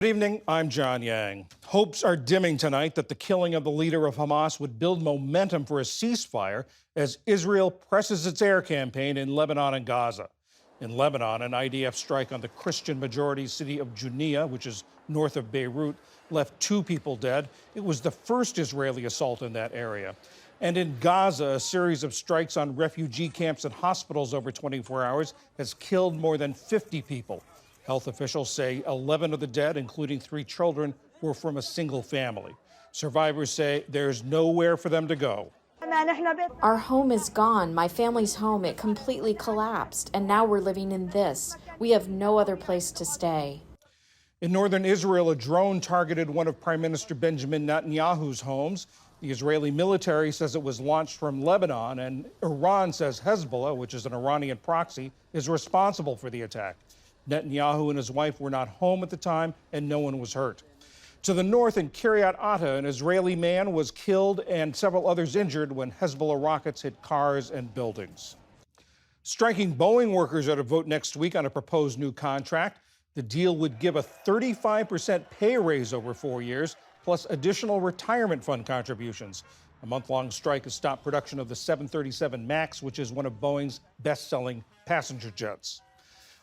Good evening, I'm John Yang. Hopes are dimming tonight that the killing of the leader of Hamas would build momentum for a ceasefire as Israel presses its air campaign in Lebanon and Gaza. In Lebanon, an IDF strike on the Christian-majority city of Junia, which is north of Beirut, left 2 people dead. It was the first Israeli assault in that area. And in Gaza, a series of strikes on refugee camps and hospitals over 24 hours has killed more than 50 people. Health officials say 11 of the dead, including 3 children, were from a single family. Survivors say there's nowhere for them to go. Our home is gone. My family's home. It completely collapsed. And now we're living in this. We have no other place to stay. In northern Israel, a drone targeted one of Prime Minister Benjamin Netanyahu's homes. The Israeli military says it was launched from Lebanon, and Iran says Hezbollah, which is an Iranian proxy, is responsible for the attack. Netanyahu and his wife were not home at the time, and no one was hurt. To the north in Kiryat Atta, an Israeli man was killed and several others injured when Hezbollah rockets hit cars and buildings. Striking Boeing workers are to vote next week on a proposed new contract. The deal would give a 35% pay raise over 4 years, plus additional retirement fund contributions. A month-long strike has stopped production of the 737 MAX, which is one of Boeing's best-selling passenger jets.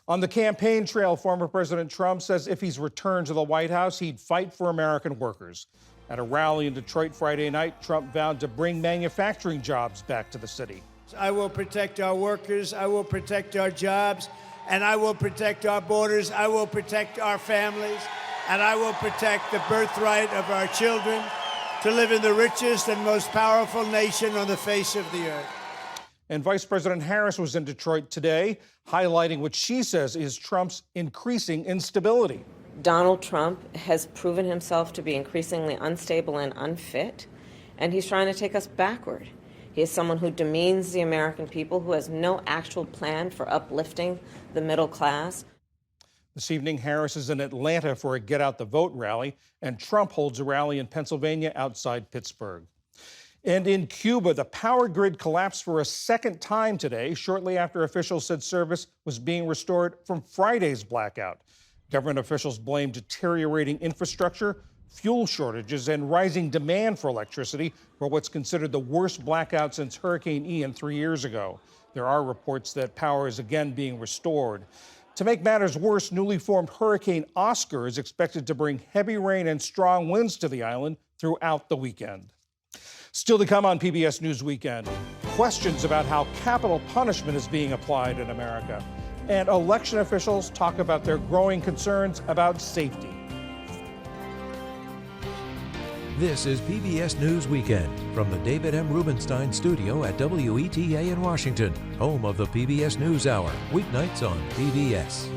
On the campaign trail, former President Trump says if he's returned to the White House, he'd fight for American workers. At a rally in Detroit Friday night, Trump vowed to bring manufacturing jobs back to the city. I will protect our workers, I will protect our jobs, and I will protect our borders, I will protect our families, and I will protect the birthright of our children to live in the richest and most powerful nation on the face of the earth. And Vice President Harris was in Detroit today, highlighting what she says is Trump's increasing instability. Donald Trump has proven himself to be increasingly unstable and unfit, and he's trying to take us backward. He is someone who demeans the American people, who has no actual plan for uplifting the middle class. This evening, Harris is in Atlanta for a Get Out the Vote rally, and Trump holds a rally in Pennsylvania outside Pittsburgh. And in Cuba, the power grid collapsed for a second time today, shortly after officials said service was being restored from Friday's blackout. Government officials blame deteriorating infrastructure, fuel shortages, and rising demand for electricity for what's considered the worst blackout since Hurricane Ian 3 years ago. There are reports that power is again being restored. To make matters worse, newly formed Hurricane Oscar is expected to bring heavy rain and strong winds to the island throughout the weekend. Still to come on PBS News Weekend, questions about how capital punishment is being applied in America. And election officials talk about their growing concerns about safety. This is PBS News Weekend from the David M. Rubenstein studio at WETA in Washington, home of the PBS NewsHour, weeknights on PBS.